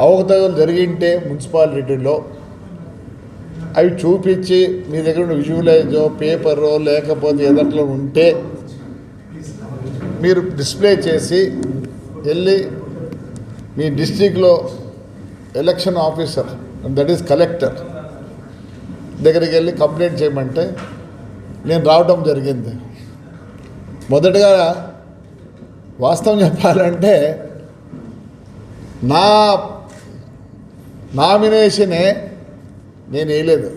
అవకతవకలు జరిగింటే మున్సిపాలిటీలో అవి చూపించి మీ దగ్గర ఉన్న విజువలైజో పేపరో లేకపోతే ఏదట్లో ఉంటే మీరు డిస్ప్లే చేసి వెళ్ళి మీ డిస్ట్రిక్ట్లో election officer that is collector దగ్గరికి వెళ్ళి కంప్లైంట్ చేయమంటే నేను రావడం జరిగింది. మొదటగా వాస్తవం చెప్పాలంటే నా నామినేషనే నేను వేయలేదు,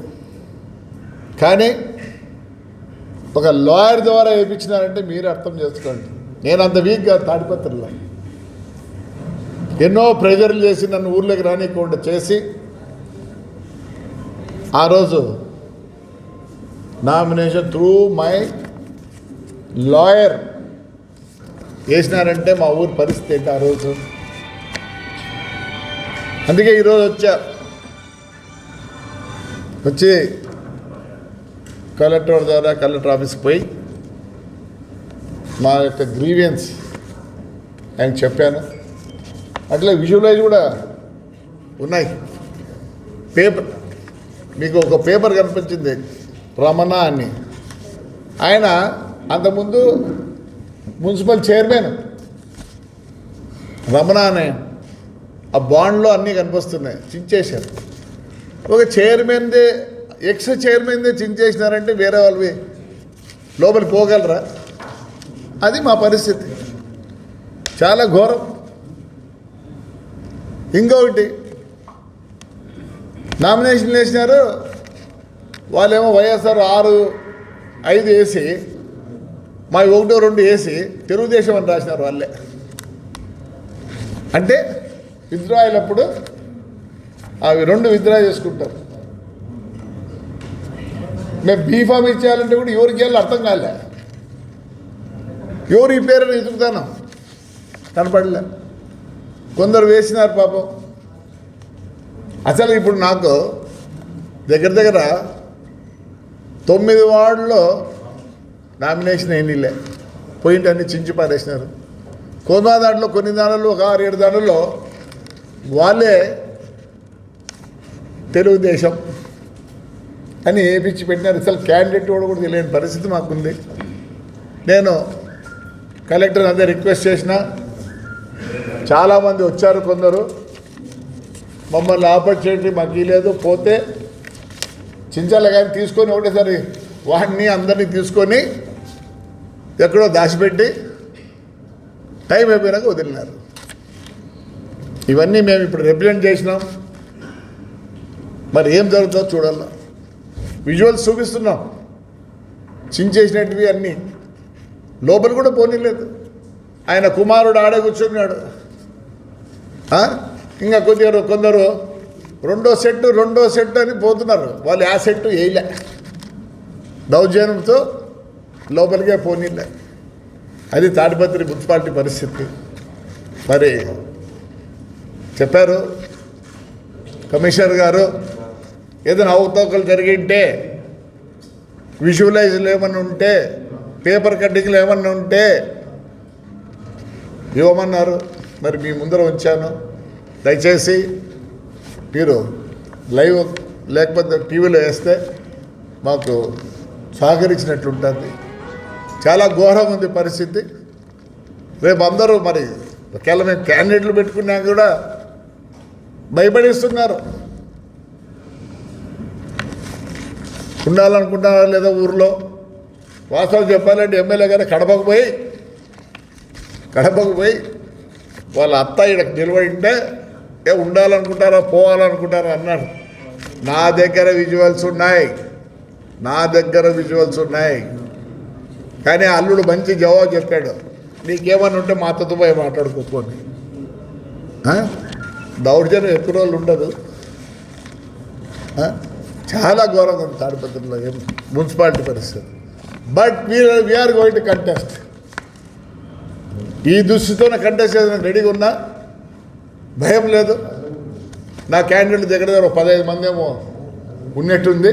కానీ ఒక లాయర్ ద్వారా వేయించినారంటే మీరు అర్థం చేసుకోండి. నేను అంత వీక్గా తాడిపత్రిలో ఎన్నో ప్రెజర్లు చేసి నన్ను ఊర్లోకి రానికుండా చేసి ఆ రోజు నామినేషన్ త్రూ మై లాయర్ వేసినారంటే మా ఊరి పరిస్థితి ఏంటి ఆ రోజు. అందుకే ఈరోజు వచ్చి కలెక్టర్ ద్వారా కలెక్టర్ ఆఫీస్కి పోయి మా యొక్క గ్రీవియన్స్ ఆయన చెప్పాను. అట్లా విజువలైజ్ కూడా ఉన్నాయి. పేపర్ మీకు ఒక పేపర్ కనిపించింది, రమణ అని. ఆయన అంతకుముందు మున్సిపల్ చైర్మన్ రమణ అనే ఆ బాండ్లో అన్నీ కనిపిస్తున్నాయి, చించేశారు. ఒక చైర్మన్దే ఎక్స్ చైర్మన్దే చించేసినారంటే వేరే వాళ్ళవి లోపలికి పోగలరా? అది మా పరిస్థితి, చాలా ఘోరం. ఇంకొకటి నామినేషన్లు వేసినారు, వాళ్ళేమో వైఎస్ఆర్ 6-5 వేసి మా 1-2 వేసి తెలుగుదేశం అని రాసినారు వాళ్ళే. అంటే విత్డ్రాయలప్పుడు అవి 2 విత్డ్రా చేసుకుంటారు. మేము బీఫామ్ ఇచ్చేయాలంటే కూడా ఎవరికి వెళ్ళి అర్థం కాలే, ఎవరు ఈ పేరుని ఎదుగుతాను కనపడలే. కొందరు వేసినారు పాపం. అసలు ఇప్పుడు నాకు దగ్గర 9 వార్డులో నామినేషన్ ఏమీలే, పోయింట్ అన్ని చించి పారేసినారు. దాంట్లో కొన్ని దాడుల్లో ఒక 6-7 దాడుల్లో వాళ్ళే తెలుగుదేశం అని ఏపిచ్చి పెట్టినారు. అసలు క్యాండిడేట్ కూడా తెలియని పరిస్థితి మాకుంది. నేను కలెక్టర్ అదే రిక్వెస్ట్ చేసిన, చాలామంది వచ్చారు. కొందరు మమ్మల్ని ఆపర్చునిటీ మాకు లేదు, పోతే చించాల కానీ తీసుకొని ఒకటేసారి వాడిని అందరినీ తీసుకొని ఎక్కడో దాచిపెట్టి టైం అయిపోయినాక వదిలినారు. ఇవన్నీ మేము ఇప్పుడు రిప్రజెంట్ చేసినాం. మరి ఏం జరుగుతుందో చూడాల. విజువల్స్ చూపిస్తున్నాం, చించేసినట్టువి అన్నీ. లోపల కూడా పోనీలేదు. ఆయన కుమారుడు ఆడే కూర్చున్నాడు. ఇంకా కొందరు రెండో సెట్ అని పోతున్నారు. వాళ్ళు ఆ సెట్టు వేయలే, దౌర్జన్యంతో లోపలికే పోనీలే. అది తాడిపత్రి మున్సిపాలిటీ పరిస్థితి. మరి చెప్పారు కమిషనర్ గారు, ఏదైనా అవకతవకలు జరిగింటే విజువలైజ్లు ఏమన్నా ఉంటే పేపర్ కట్టింగ్లు ఏమన్నా ఉంటే ఇవ్వమన్నారు. మరి మీ ముందర ఉంచాను. దయచేసి మీరు లైవ్ లేకపోతే టీవీలో వేస్తే మాకు సహకరించినట్లుంటుంది. చాలా ఘోరం ఉంది పరిస్థితి. రేపు అందరూ మరి ఒకవేళ మేము క్యాండిడేట్లు పెట్టుకున్నా కూడా భయపడిస్తున్నారు. ఉండాలనుకుంటున్నారా లేదా ఊర్లో? వాస్తవం చెప్పాలంటే ఎమ్మెల్యే గారు కడపకు పోయి వాళ్ళ అత్త ఇక్కడ నిలబడింటే ఉండాలనుకుంటారా పోవాలనుకుంటారా అన్నాడు. నా దగ్గర విజువల్స్ ఉన్నాయి, కానీ అల్లుడు మంచి జవాబు చెప్పాడు, నీకేమన్నా ఉంటే మా అత్తతో పోయి మాట్లాడుకోపోండి. దౌర్జన్యం ఎక్కువ రోజులు ఉండదు. చాలా ఘోరంగా ఉంది తాడిపత్రిలో మున్సిపాలిటీ పరిస్థితి. But we are going to contest. ఈ దృష్టితోనే కంటెస్ట్ చేయడానికి రెడీగా ఉన్నా, భయం లేదు. నా క్యాండిడేట్ దగ్గర 15 మంది ఏమో ఉన్నట్టుంది.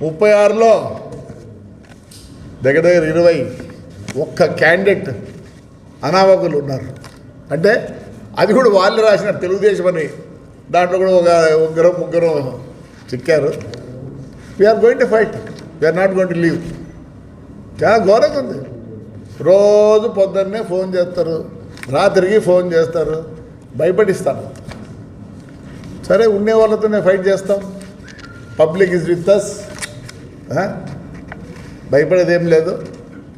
36లో దగ్గర 21 క్యాండిడేట్ అనామకులు ఉన్నారు. అంటే అది కూడా వాళ్ళు రాసిన తెలుగుదేశం అని, దాంట్లో కూడా ఒక ముగ్గురు చిక్కారు. We're going to fight, we're not going to leave. చాలా ఘోరంగా ఉంది. రోజు పొద్దున్నే ఫోన్ చేస్తారు, రాత్రికి ఫోన్ చేస్తారు, భయపడిస్తాను. సరే, ఉండే వాళ్ళతోనే ఫైట్ చేస్తాం. Public is with us. భయపడేది ఏం లేదు.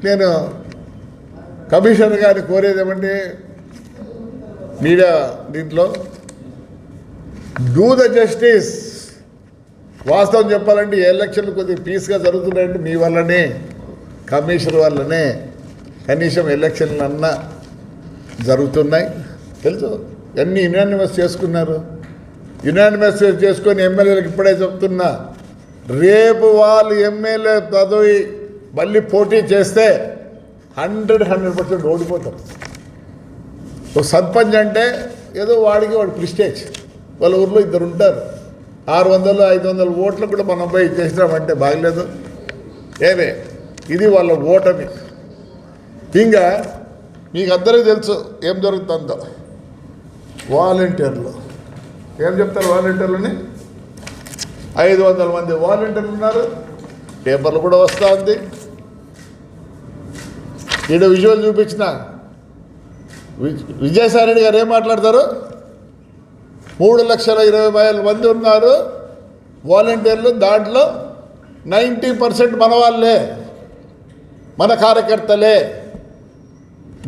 నేను కమిషనర్ గారిని కోరేది ఏమంటే, మీడియా దీంట్లో డూ ద జస్టిస్. వాస్తవం చెప్పాలంటే ఈ ఎలక్షన్లు కొద్దిగా పీస్గా జరుగుతున్నాయంటే మీ వల్లనే, కమిషనర్ వల్లనే కనీసం ఎలక్షన్లు అన్నా జరుగుతున్నాయి. తెలుసు, అన్నీ యునానిమస్ చేసుకున్నారు. యునానిమస్ చేసుకొని ఎమ్మెల్యేలకు ఇప్పుడే చెప్తున్నా, రేపు వాళ్ళు ఎమ్మెల్యే పదవి మళ్ళీ పోటీ చేస్తే 100% ఓడిపోతారు. ఒక సర్పంచ్ అంటే ఏదో వాడికి ప్రిస్టేజ్. వాళ్ళ ఊర్లో ఇద్దరు ఉంటారు, 600-500 ఓట్లకు కూడా మనం పోయి చేసినామంటే బాగలేదు. ఏమే, ఇది వాళ్ళ ఓటమి. ఇంకా మీకు అందరికీ తెలుసు ఏం జరుగుతుందో. వాలంటీర్లు ఏం చెప్తారు? వాలంటీర్లని 500 మంది వాలంటీర్లు ఉన్నారు. పేపర్లు కూడా వస్తూ ఉంది. ఈడ విజువల్ చూపించిన విజయసాయిరెడ్డి గారు ఏం మాట్లాడతారు? 3,20,000 మంది ఉన్నారు వాలంటీర్లు. దాంట్లో 90% మన వాళ్ళే, మన కార్యకర్తలే.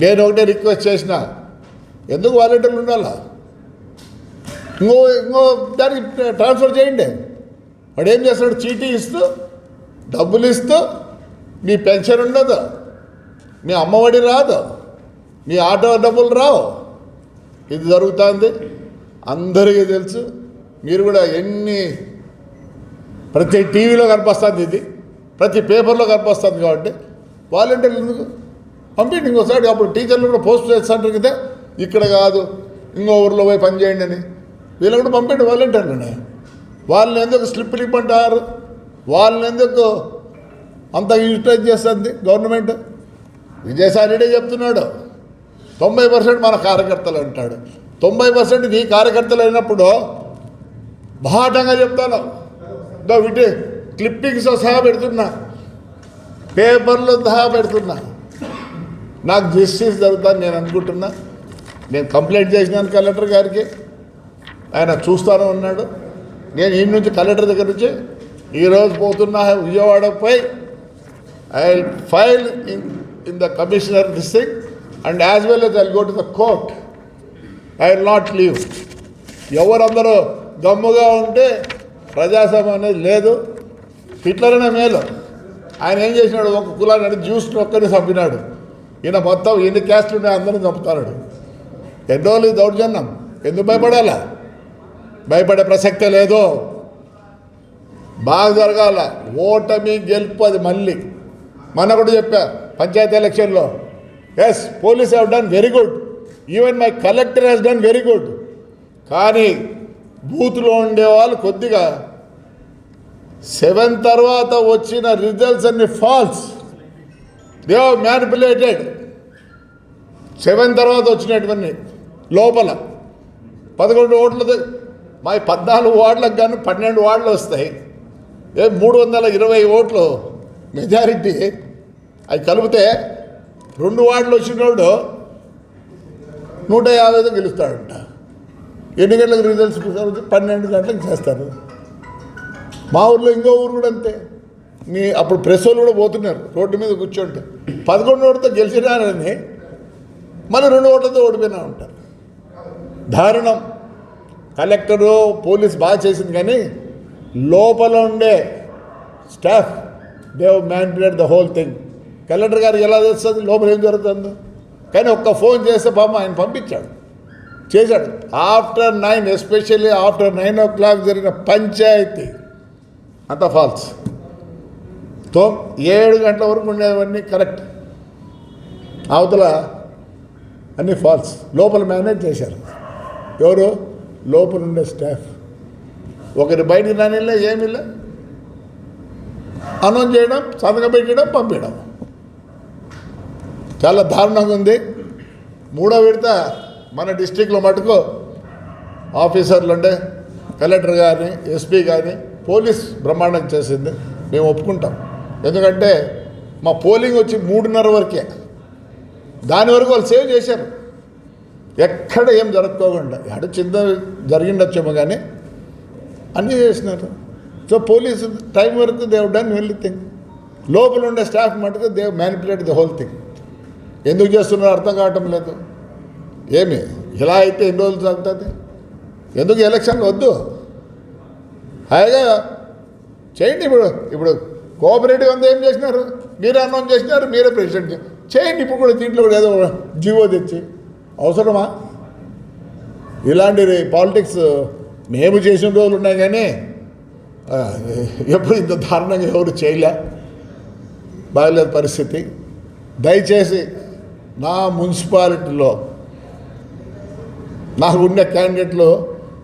నేను ఒకటే రిక్వెస్ట్ చేసిన, ఎందుకు వాలంటీర్లు ఉండాలా? ఇంకో దానికి ట్రాన్స్ఫర్ చేయండి. వాడు ఏం చేస్తాడు? చీటీ ఇస్తూ, డబ్బులు ఇస్తూ, నీ పెన్షన్ ఉండదు, నీ అమ్మఒడి రాదు, నీ ఆటో డబ్బులు రావు. ఇది జరుగుతుంది, అందరికీ తెలుసు. మీరు కూడా ప్రతి టీవీలో కనిపిస్తుంది, ఇది ప్రతి పేపర్లో కనిపిస్తుంది. కాబట్టి వాలంటీర్లు ఎందుకు పంపిండి ఇంకోసారి. అప్పుడు టీచర్లు కూడా పోస్ట్ చేస్తుంటారు కదా, ఇక్కడ కాదు ఇంకో ఊరిలో పోయి పని చేయండి అని. వీళ్ళు కూడా పంపిండి వాలంటీర్లని. వాళ్ళని ఎందుకు స్లిప్పులు ఇవ్వమంటారు? వాళ్ళని ఎందుకు అంత యూటిలైజ్ చేస్తుంది గవర్నమెంట్? విజయసాయిరెడ్డి చెప్తున్నాడు 90% మన కార్యకర్తలు అంటాడు. 90% నీ కార్యకర్తలు అయినప్పుడు బాటంగా చెప్తాను. వీటి క్లిప్పింగ్స్ సహా పెడుతున్నా, పేపర్లు సహా పెడుతున్నా. నాకు జస్టిస్ జరుగుతుందని నేను అనుకుంటున్నా. నేను కంప్లైంట్ చేసినాను కలెక్టర్ గారికి, ఆయన చూస్తాను ఉన్నాడు. నేను ఈ నుంచి కలెక్టర్ దగ్గర నుంచి ఈరోజు పోతున్నా విజయవాడపై. I will file in the commissioner this thing and as well as I'll go to the court. I will not leave. ఎవరందరూ గమ్ముగా ఉంటే ప్రజాస్వామ్యం అనేది లేదు. హిట్లర్ అనే మేలు. ఆయన ఏం చేసినాడు? ఒక కులాన్ని జ్యూస్ని ఒక్కరిని చంపినాడు. ఈయన మొత్తం ఎన్ని క్యాస్ట్లు ఉన్నాయి అందరిని చంపుతాడు. ఎన్నో దౌర్జన్యం. ఎందుకు భయపడాలా? భయపడే ప్రసక్తే లేదు. బాగా జరగాల. ఓటమి గెలుపు అది మళ్ళీ. మన కూడా చెప్పా పంచాయతీ ఎలక్షన్లో, yes police have done very good, even my collector has done very good. కానీ బూత్లో ఉండేవాళ్ళు కొద్దిగా 7 తర్వాత వచ్చిన రిజల్ట్స్ అన్ని ఫాల్స్. They have manipulated. 7 తర్వాత వచ్చినటువంటి లోపల 11 ఓట్లతో మా 14 వార్డులకు కానీ 12 వార్డులు వస్తాయి. 320 ఓట్లు మెజారిటీ. అవి కలిపితే 2 వార్డులు వచ్చినోడు 150 గెలుస్తాడంట. ఎన్ని గంటలకు రిజల్ట్స్ 12 గంటలకు చేస్తారు. మా ఊర్లో ఇంకో ఊరు కూడా అంతే. అప్పుడు ప్రెస్ వాళ్ళు కూడా పోతున్నారు రోడ్డు మీద కూర్చోంటే 11 ఓట్లతో గెలిచినారని మళ్ళీ 2 ఓట్లతో ఓడిపోయినా ఉంటారు. దారుణం. కలెక్టరు పోలీస్ బాగా చేసింది, కానీ లోపల ఉండే staff they have manipulate the whole thing. Collector గారికి ఎలా తెలుస్తుంది లోపల ఏం జరుగుతుందో? కానీ ఒక్క ఫోన్ చేస్తే పాపం ఆయన పంపించాడు, చేశాడు. ఆఫ్టర్ 9, ఎస్పెషల్లీ ఆఫ్టర్ 9 o'clock జరిగిన పంచాయతీ అంతా ఫాల్స్. 7 గంటల వరకు ఉండేవన్నీ కరెక్ట్, అవతల అన్నీ ఫాల్స్. లోపల మేనేజ్ చేశారు ఎవరు? లోపల ఉండే స్టాఫ్. ఒకరి బయటికి రానిలే, ఏమిలే, అనౌన్స్ చేయడం, సంతకం పెట్టడం, పంపించడం. చాలా దారుణంగా ఉంది. 3వ విడత మన డిస్టిక్లో మటుకు ఆఫీసర్లు ఉండే కలెక్టర్ కానీ ఎస్పీ కానీ పోలీస్ బ్రహ్మాండం చేసింది, మేము ఒప్పుకుంటాం. ఎందుకంటే మా పోలింగ్ వచ్చి 3:30 వరకే, దాని వరకు వాళ్ళు సేవ్ చేశారు. ఎక్కడ ఏం జరగకోకుండా అటు చిన్న జరిగిండొచ్చేమో కానీ అన్నీ చేసినారు. సో పోలీసు టైం వరకు దే హావ్ డన్ ఎవ్రీథింగ్. లోపల ఉండే స్టాఫ్ మటుకు they manipulate the whole thing. ఎందుకు చేస్తున్నారో అర్థం కావటం లేదు. ఏమి ఇలా అయితే ఎన్ని రోజులు జరుగుతుంది? ఎందుకు ఎలక్షన్లు వద్దు, హాయిగా చేయండి. ఇప్పుడు కోఆపరేటివ్ అంతా ఏం చేసినారు? మీరే అనౌన్స్ చేసినారు, మీరే ప్రెసిడెంట్ చేయండి. ఇప్పుడు కూడా దీంట్లో కూడా ఏదో జీవో తెచ్చి అవసరమా? ఇలాంటి పాలిటిక్స్ మేము చేసిన రోజులు ఉన్నాయి కానీ ఎప్పుడు ఇంత దారుణంగా ఎవరు చేయలే. బాగలేదు పరిస్థితి. దయచేసి నా మున్సిపాలిటీలో నాకు ఉండే క్యాండిడేట్లు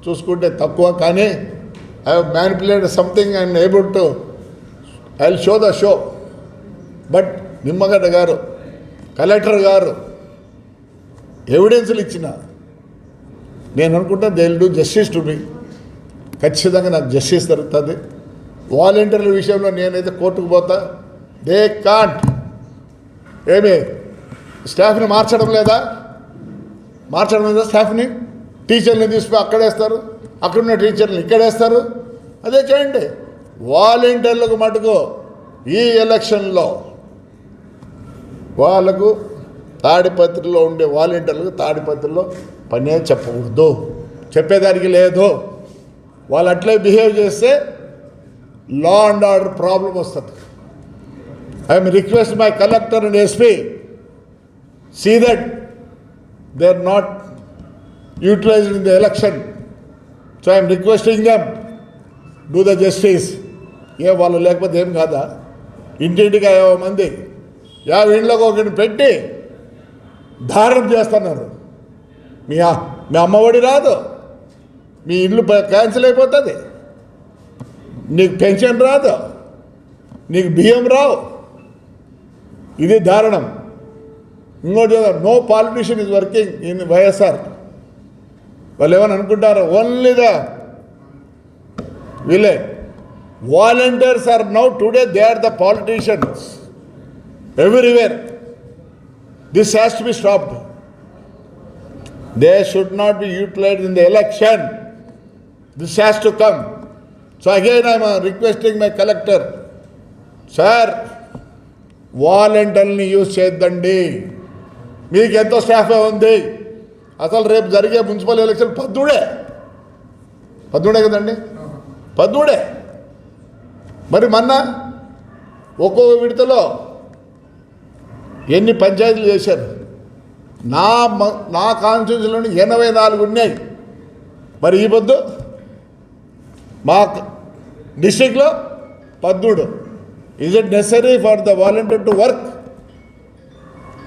చూసుకుంటే తక్కువ, కానీ I have manipulated something and able to I will show the show. But Nimmagadda గారు, కలెక్టర్ గారు ఎవిడెన్స్లు ఇచ్చిన నేను అనుకుంటా they will do justice to me. ఖచ్చితంగా నాకు జస్టిస్ దొరుకుతుంది. వాలంటీర్ల విషయంలో నేనైతే కోర్టుకు పోతా. దే కాంట్ ఏమి స్టాఫ్ని మార్చడం లేదా స్టాఫ్ని? టీచర్ని తీసుకుని అక్కడేస్తారు, అక్కడున్న టీచర్ని ఇక్కడేస్తారు. అదే చేయండి. వాలంటీర్లకు మటుకు ఈ ఎలక్షన్లో వాళ్ళకు తాడిపత్రిలో ఉండే వాలంటీర్లకు తాడిపత్రిలో పనే చెప్పకూడదు, చెప్పేదానికి లేదు. వాళ్ళు అట్లే బిహేవ్ చేస్తే లా అండ్ ఆర్డర్ ప్రాబ్లం వస్తుంది. I'm request my collector and SP, see that they are not utilised in the election. So I'm requesting them, do the justice. వాళ్ళు లేకపోతే ఏం కాదా? ఇంటింటికి 50 మంది 50 ఇండ్లకు ఒకరిని పెట్టి ధారణ చేస్తున్నారు. మీ అమ్మఒడి రాదు, మీ ఇల్లు క్యాన్సిల్ అయిపోతుంది, నీకు పెన్షన్ రాదు, నీకు బియ్యం రావు. ఇది దారుణం. ఇంకోటి, no politician is working in YSR. వాళ్ళు ఏమని అనుకుంటారు? Only the village volunteers are now today they are the politicians everywhere. This has to be stopped. They should not be utilized in the election. This has to come. So again I am requesting my collector, sir, వాలంటీర్ని use చేయొద్దండి. మీకు ఎంతో స్టాఫే ఉంది. అసలు రేపు జరిగే municipal election 18 కదండి, 18. మరి మొన్న ఒక్కొక్క విడతలో ఎన్ని పంచాయతీలు చేశారు? నా కాన్స్టిట్యూన్సీలోని 84 ఉన్నాయి. మరి ఈ పొద్దు మా డిస్ట్రిక్ట్లో 18. Is it necessary for the volunteer to work?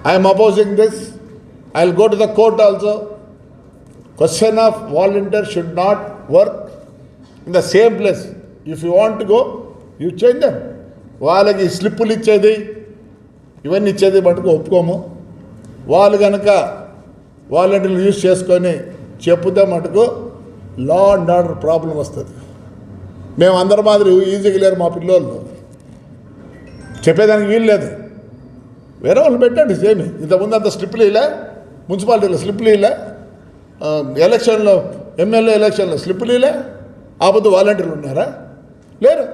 I'm opposing this. I will go to the court also. Question of volunteer should not work in the same place. If you want to go, you change them. వాళ్ళకి స్లిప్పులు ఇచ్చేది, ఇవన్నీ ఇచ్చేది మటుకు ఒప్పుకోము. వాళ్ళు కనుక వాలంటీర్లు use చేసుకొని చెప్పుతే మటుకు లా అండ్ ఆర్డర్ ప్రాబ్లం వస్తుంది. మేము అందరి మాదిరి ఈజీగా లేరు. మా పిల్లోళ్ళు చెప్పేదానికి వీలు లేదు. వేరే వాళ్ళు పెట్టండి సేమ్. ఇంతకుముందు అంత స్లిప్లు ఇలా, మున్సిపాలిటీలో స్లిప్లు ఇలా, ఎలక్షన్లో ఎమ్మెల్యే ఎలక్షన్లో స్లిప్లు ఇలా. ఆపొద్దు వాలంటీర్లు ఉన్నారా? లేరు.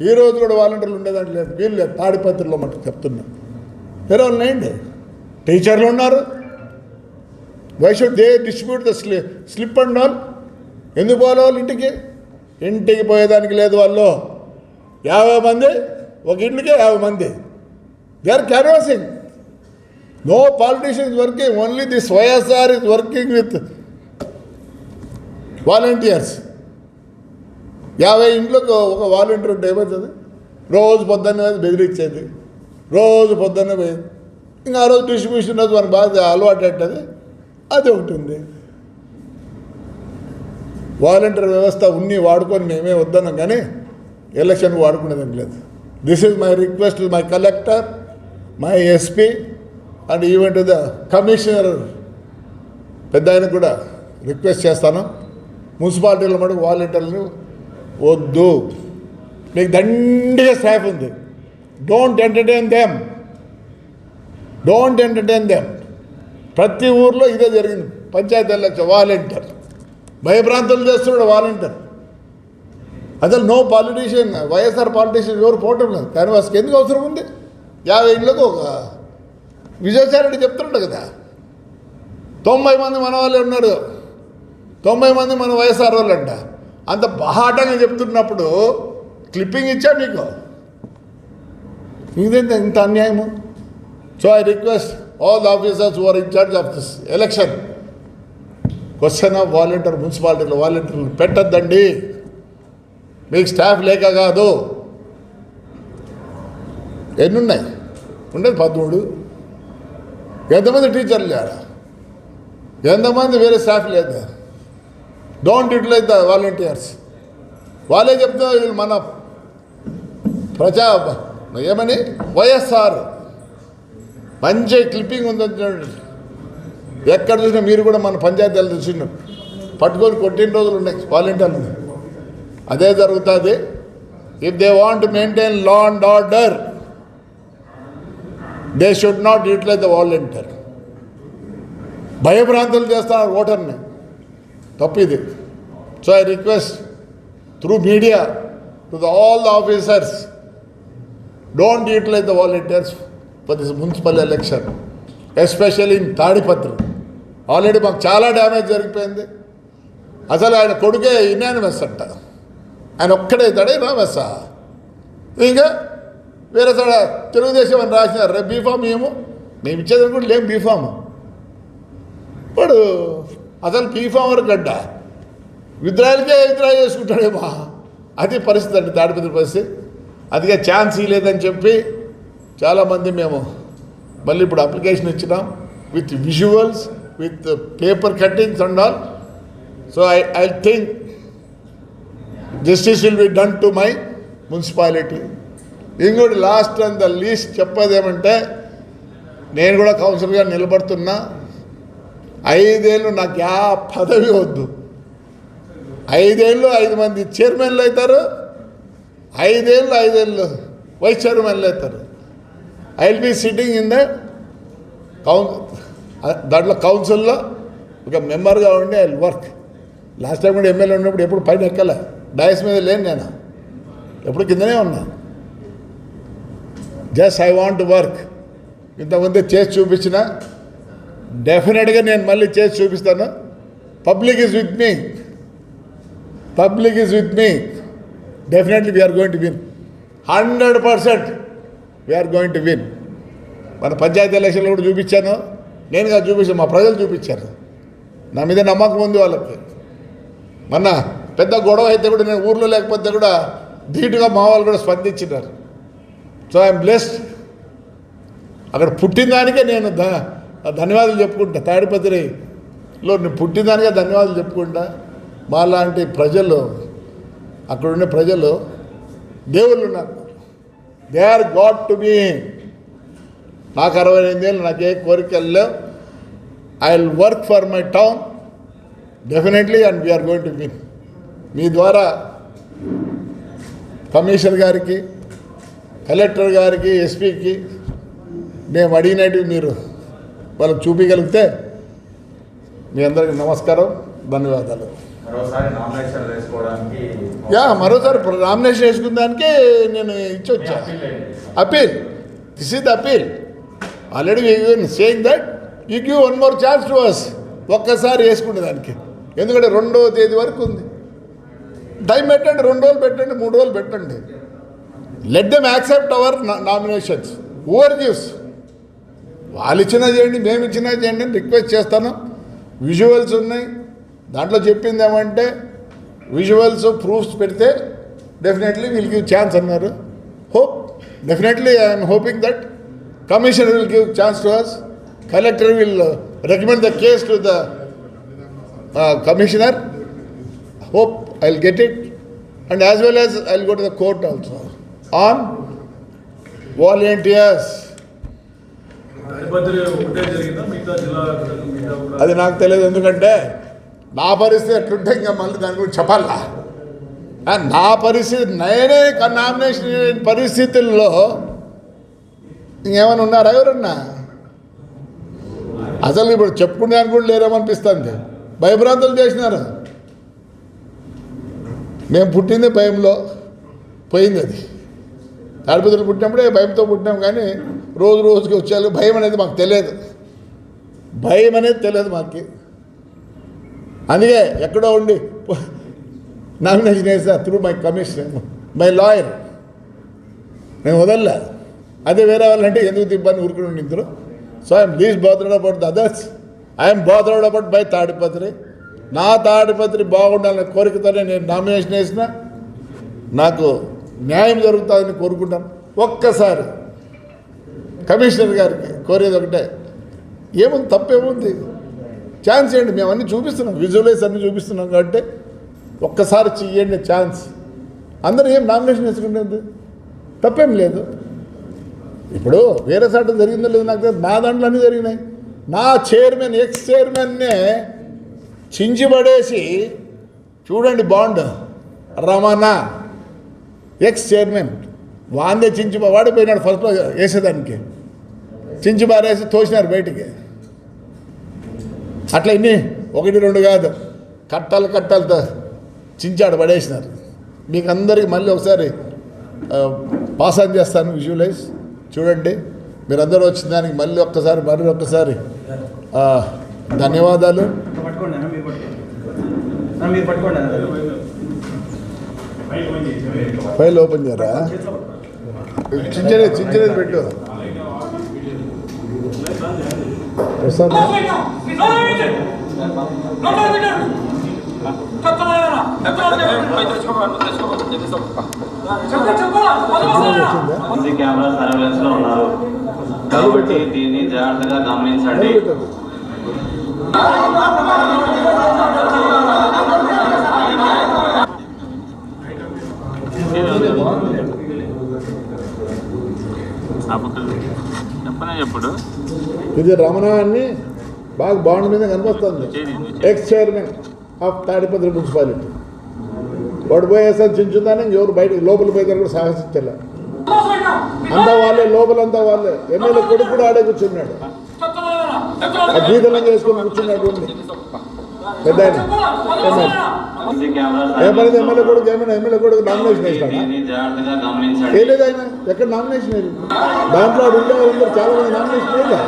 ఈ రోజు కూడా వాలంటీర్లు ఉండేదానికి లేదు, వీలు లేదు. తాడిపత్రిలో మటుకు చెప్తున్నా. వేరే వాళ్ళు లేండి, టీచర్లు ఉన్నారు. Why should they distribute the slip and all? ఎందుకు పోవాలి వాళ్ళు ఇంటికి పోయేదానికి లేదు. వాళ్ళు 50 మంది, ఒక ఇంటికి 50 మంది. They are canvassing. No politician is working, only this YSR is working with volunteers. 50 ఇంట్లోకి ఒక వాలంటీర్ ఉంటే ఏమవుతుంది? రోజు పొద్దున్నే బెదిరించేది, రోజు పొద్దున్నే పోయేది. ఇంకా ఆ రోజు డిస్ట్రిబ్యూషన్ రోజు మనకు బాగా అలవాటు అవుతుంది. అది ఒకటి ఉంది. వాలంటీర్ వ్యవస్థ ఉన్ని వాడుకొని మేమే వద్దన్నాం, కానీ ఎలక్షన్కి వాడుకునేది లేదు. This is my request to my collector, my SP and even to the commissioner పెద్ద ఆయనకు కూడా రిక్వెస్ట్ చేస్తాను, మున్సిపాలిటీలో మటుకు వాలంటీర్లను వద్దు. మీకు దండిగా స్టాఫ్ ఉంది, డోంట్ ఎంటర్టైన్ దెమ్. ప్రతి ఊర్లో ఇదే జరిగింది. పంచాయతీ ఎలక్షన్ వాలంటీర్ భయభ్రాంతులు చేస్తున్నాడు వాలంటీర్. అసలు నో పాలిటీషియన్, వైఎస్ఆర్ పాలిటీషియన్ ఎవరు పోవటం లేదు. కానీ వారికి ఎందుకు అవసరం ఉంది? 50 ఇళ్ళకు ఒక విజయసాయిరెడ్డి చెప్తుంటాడు కదా, 90 మంది మన వాళ్ళే ఉన్నారు, 90 మంది మన వైఎస్ఆర్ వాళ్ళు అంట. అంత బాహాటంగా చెప్తున్నప్పుడు క్లిప్పింగ్ ఇచ్చా మీకు, ఇదేంటి ఇంత అన్యాయము? So I request all the officers who are in charge of this election, question of volunteer, మున్సిపాలిటీలో వాలంటీర్లు పెట్టద్దండి. మీకు స్టాఫ్ లేక కాదు. ఎన్నున్నాయి? ఉండేది 13. ఎంతమంది టీచర్లు లేరా? ఎంతమంది వేరే స్టాఫ్ లేదా? Don't utilize the volunteers. వాళ్ళే చెప్తున్నారు వీళ్ళు మన ప్రజా ఏమని వైఎస్ఆర్ మంచి క్లిప్పింగ్ ఉందని ఎక్కడ చూసినా మీరు కూడా మన పంచాయతీలు చూసిన పట్టుకొని కొట్టిన రోజులు ఉన్నాయి వాలంటీర్లు. అదే జరుగుతుంది. If they want maintain law and order, they should not utilize the volunteer. భయభ్రాంతులు చేస్తున్నారు ఓటర్ని, తప్పు ఇది. So I request through media to all the officers, don't utilize the volunteers for this municipal election, especially in Tadipatri. Already మాకు చాలా damage జరిగిపోయింది. అసలు ఆయన కొడుకే యునానిమస్ అంట, ఆయన ఒక్కడే తడే రామస్సా. ఇంకా వేరే సడ తెలుగుదేశం అని రాసినారు, రేపు బీఫామ్ మేము ఇచ్చేది కూడా లేం బీఫామ్. వాడు అసలు బీఫామ్ వరకు గడ్డ విద్రాయిలకే విద్రా చేసుకుంటాడేమో, అది పరిస్థితి అండి తాడిపత్రి పరిస్థితి. అదిగా ఛాన్స్ ఇవ్వలేదని చెప్పి చాలామంది మేము మళ్ళీ ఇప్పుడు అప్లికేషన్ ఇచ్చినాం with visuals, with paper cuttings and all. So I think justice will be done to my municipality. ఇంకోటి లాస్ట్ అండ్ ద లీస్ట్ చెప్పేది ఏమంటే, నేను కూడా కౌన్సిలర్గా నిలబడుతున్నా. 5 ఏళ్ళు నాకు పదవి వద్దు. 5 ఏళ్ళు 5 మంది చైర్మన్లు అవుతారు, 5 ఏళ్ళు వైస్ చైర్మన్లు అవుతారు. I will be sitting in the దాంట్లో కౌన్సిల్లో ఒక మెంబర్గా ఉండి I will work. Last time కూడా ఎమ్మెల్యే ఉన్నప్పుడు ఎప్పుడు పైన ఎక్కలే, డయాస్ మీద లేను నేను, ఎప్పుడు కిందనే ఉన్నా. Just I want work. ఇంతకుముందే చేసి చూపించిన, డెఫినెట్గా నేను మళ్ళీ చేసి చూపిస్తాను. Public is with me, definitely we're going to win. 100% we're going to win. మన పంచాయతీ ఎలక్షన్లో కూడా చూపించాను, నేనుగా చూపించాను, మా ప్రజలు చూపించారు. నా మీద నమ్మకం ఉంది వాళ్ళకి. మొన్న పెద్ద గొడవ అయితే కూడా నేను ఊర్లో లేకపోతే కూడా ధీటుగా మా వాళ్ళు కూడా స్పందించినారు. So I'm blessed. అక్కడ పుట్టిన దానికే నేను ధన్యవాదాలు చెప్పుకుంటా. తాడిపత్రిలో నేను పుట్టిన దానికే ధన్యవాదాలు చెప్పుకుంటా. మా లాంటి ప్రజలు, అక్కడ ఉండే ప్రజలు దేవుళ్ళు ఉన్నారు. They are god to me. నాకు 68 ఏళ్ళు, నాకు ఏ కోరికలు లేవు. I will work for my town definitely and we're going to win. మీ ద్వారా కమిషనర్ గారికి, కలెక్టర్ గారికి, ఎస్పీకి మేము అడిగినట్టు మీరు వాళ్ళకి చూపించగలిగితే మీ అందరికీ నమస్కారం, ధన్యవాదాలు. మరోసారి నామినేషన్ వేసుకున్న దానికే నేను ఇచ్చొచ్చా. Appeal, this is the appeal. Already saying that you give 1 more chance to us. ఒక్కసారి వేసుకునే దానికి, ఎందుకంటే 2వ తేదీ వరకు ఉంది. టైం పెట్టండి, 2 రోజులు పెట్టండి, 3 రోజులు పెట్టండి. Let them accept our nominations. Over gives, వాళ్ళు ఇచ్చినా చేయండి, మేము ఇచ్చినా చేయండి అని రిక్వెస్ట్ చేస్తాను. విజువల్స్ ఉన్నాయి, దాంట్లో చెప్పింది ఏమంటే విజువల్స్ ప్రూఫ్స్ పెడితే డెఫినెట్లీ విల్ గివ్ ఛాన్స్ అన్నారు. Hope definitely I'm hoping that commissioner will give chance to us. Collector will recommend the case to the commissioner. Hope I'll get it, and as well as I'll go to the court also on volunteers. అది నాకు తెలియదు, ఎందుకంటే నా పరిస్థితి ఎట్లుంటే ఇంకా మళ్ళీ దాని గురించి చెప్పాలా. నా పరిస్థితి నేనే నామినేషన్ పరిస్థితుల్లో ఇంకేమైనా ఉన్నారా ఎవరన్నా? అసలు ఇప్పుడు చెప్పుకునేదానికి కూడా లేరేమనిపిస్తుంది. భయభ్రాంతులు చేసినారు. మేము పుట్టింది భయంలో పోయింది. అది తాడిపత్రులు పుట్టినప్పుడే భయంతో పుట్టినాం, కానీ రోజు రోజుకి వచ్చేది భయం అనేది మాకు తెలియదు. భయం అనేది తెలియదు మాకు. అందుకే ఎక్కడో ఉండి నామినేషన్ వేస్తారు through my commissioner, my lawyer. నేను వదల్లా. అదే వేరే వాళ్ళంటే ఎందుకు తిప్పని ఊరుకుని నిందరు. So I'm least bothered about the others. I'm bothered about by Tadipatri. నా తాడిపత్రి బాగుండాలనే కోరికతోనే నేను నామినేషన్ వేసిన. నాకు న్యాయం జరుగుతుందని కోరుకుంటాను. ఒక్కసారి కమిషనర్ గారికి కోరేది ఒకటే, ఏముంది తప్పేముంది, ఛాన్స్ ఇవ్వండి. మేము అన్నీ చూపిస్తున్నాం, విజువలైజ్ అన్నీ చూపిస్తున్నాం కాబట్టి ఒక్కసారి చెయ్యండి ఛాన్స్. అందరూ ఏం నామినేషన్ వేసుకుంటుంది, తప్పేం లేదు. ఇప్పుడు వేరే సాట జరిగిందో లేదు నాకు తెలియదు, నా దాంట్లో అన్నీ జరిగినాయి. నా చైర్మన్ ఎక్స్ చైర్మన్నే చించిపడేసి చూడండి, బాండ్ రమణ ఎక్స్ చైర్మన్ వాందే వాడిపోయినాడు ఫస్ట్లో వేసేదానికి, చించి పారేసి తోసినారు బయటికి. అట్లా ఇన్ని 1-2 కాదు, కట్టలతో చించాడు పడేసినారు. మీకు అందరికీ మళ్ళీ ఒకసారి పాస్ ఆన్ చేస్తాను, విజువలైజ్ చూడండి. మీరందరూ వచ్చిన దానికి మళ్ళీ ఒక్కసారి ధన్యవాదాలు. ఫైల్ ఓపెన్ చేయరా, చించలేదు పెట్టు. కెమెరా సర్వేలెన్స్ లో ఉన్నారు కాబట్టి దీన్ని జాగ్రత్తగా గమనించండి. ఎప్పుడు ఇది రమణ అని బాగా బాండ్ మీద కనిపిస్తుంది. X chairman of Tadipatri municipality. వాడు పోయేసారి చించుందని ఎవరు బయట లోపల పోయిన కూడా సాహసించాల. అంతా వాళ్ళే, లోపలంతా వాళ్ళే. ఎమ్మెల్యే కొడుకు కూడా ఆడే కూర్చున్నాడు, ఆ గీతలం చేసుకుని కూర్చున్నాడు పెద్ద ఆయన. ఏమైనా ఎమ్మెల్యే కొడుకు నామినేషన్ వేస్తాడా? ఏ లేదు ఆయన ఎక్కడ నామినేషన్ వేయలేదు. దాంట్లో ఉండే వాళ్ళందరూ చాలా మంది నామినేషన్ వేయలే.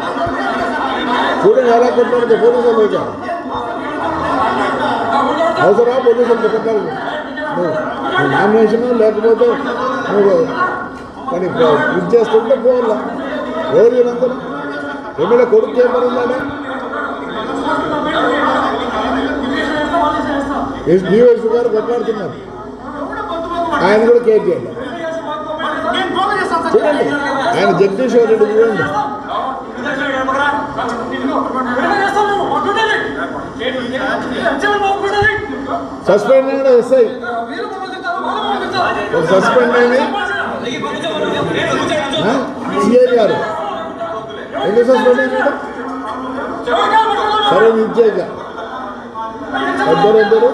చూడండి ఎలా కొట్లాడితే పోలీసులు లేక అవసరా పోలీసులు చెప్పాలి. నువ్వు నామినేషన్ లేకపోతే నువ్వు కానీ ఇది చేస్తుంటే పోవాలా. ఎవరు వీళ్ళందరూ ఎమ్మెల్యే కొడుకు ఏమన్నాడే డివైఎస్ గారు కొట్లాడుతున్నారు, ఆయన కూడా కేర్ చేయాలి. చూడండి ఆయన జగదీశ్వర్ రెడ్డి చూడండి, సస్పెండ్ అయిన ఎస్ఐ ఒక సస్పెండ్ అయిన సిఐ గారు ఎందుకు సస్పెండ్ అయినాడు? సరే విజయ్గా ఇద్దరు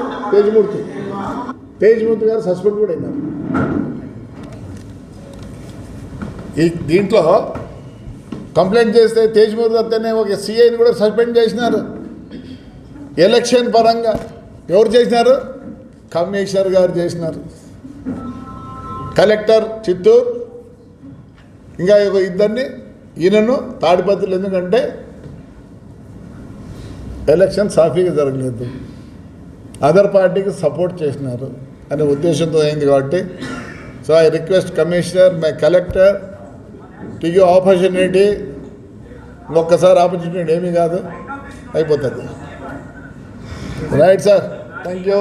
తేజమూర్తి గారు సస్పెండ్ కూడా అయినారు. దీంట్లో కంప్లైంట్ చేస్తే తేజమూర్తి అత్తనే ఒక సిఐని కూడా సస్పెండ్ చేసినారు. ఎలక్షన్ పరంగా ఎవరు చేసినారు? కమిషనర్ గారు చేసినారు. కలెక్టర్ చిత్తూరు ఇంకా ఇద్దరిని ఈయనను తాడిపత్రులు. ఎందుకంటే ఎలక్షన్ సాఫీగా జరగలేదు, అదర్ పార్టీకి సపోర్ట్ చేసినారు అనే ఉద్దేశంతో అయింది కాబట్టి. So I request commissioner, my collector to give opportunity. ఒక్కసారి ఆపర్చునిటీ ఏమీ కాదు, అయిపోతుంది. Right sir, thank you.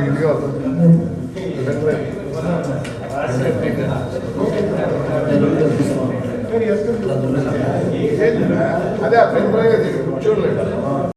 ఇంటిగా అదే ఆ పెన్ డ్రైవ్ కూర్చోలేదు